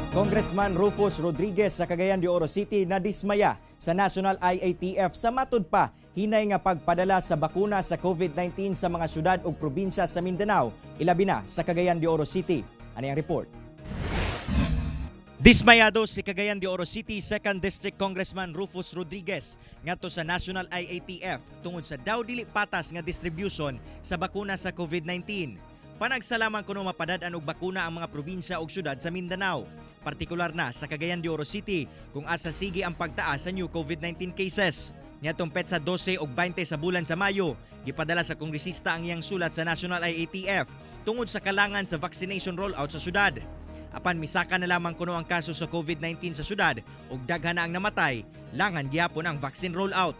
Congressman Rufus Rodriguez sa Cagayan de Oro City na dismaya sa National IATF sa matud pa hinay nga pagpadala sa bakuna sa COVID-19 sa mga syudad ug probinsya sa Mindanao, ilabi na sa Cagayan de Oro City. Ani ang report? Dismayado si Cagayan de Oro City 2nd District Congressman Rufus Rodriguez ngadto sa National IATF tungod sa daw dili patas nga distribution sa bakuna sa COVID-19. Panagsalaman kuno mapadad-an og bakuna ang mga probinsya ug syudad sa Mindanao, partikular na sa Cagayan de Oro City kung asa sige ang pagtaas sa new COVID-19 cases. Niadtong petsa 12 ug 20 sa bulan sa Mayo, gipadala sa kongresista ang iyang sulat sa National IATF tungod sa kalangan sa vaccination rollout sa syudad. Apan misaka na lamang kuno ang kaso sa COVID-19 sa syudad ug daghan na ang namatay, langan gihapon ang vaccine rollout.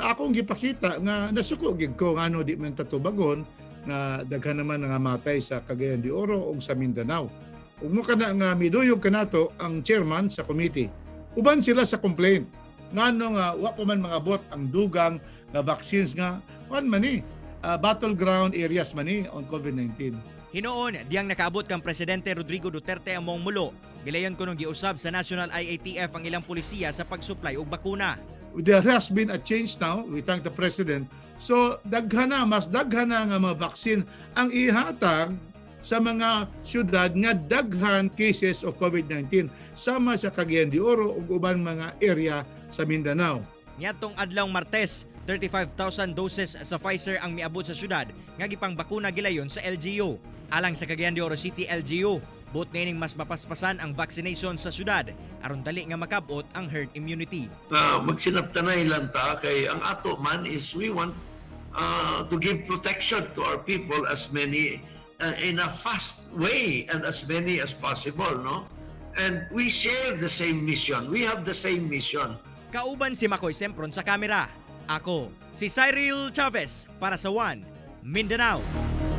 Akong gipakita nga nasuko gid ko ngano di man tatubagon nga daghan naman nga matay sa Cagayan de Oro ug sa Mindanao. Ug mo kana nga miduyog kanato ang chairman sa committee. Uban sila sa complaint ngano nga wa pa man mga bot ang dugang nga vaccines nga kuan man ni battleground areas man ni on COVID-19. Hinoon, diyang nakaabot kang Presidente Rodrigo Duterte ang mong mulo. Gilayon ko nung giusab sa National IATF ang ilang pulisiya sa pag-supply og bakuna. There has been a change now. We thank the President. So mas daghan na nga mga vaccine ang ihatag sa mga syudad nga daghan cases of COVID-19 sama sa Cagayan de Oro ug uban mga area sa Mindanao. Niadtong adlawng Martes, 35,000 doses sa Pfizer ang miabot sa syudad nga gipang bakuna gilayon sa LGU. Alang sa Cagayan de Oro City LGU, buot nining mas mapaspasan ang vaccination sa syudad aron dali nga makabot ang herd immunity. Magsinabtanay lang ta kay ang ato man is we want to give protection to our people as many in a fast way and as many as possible, no? And we share the same mission. We have the same mission. Kauban si Makoy Sempron sa kamera. Ako, si Cyril Chavez para sa One Mindanao.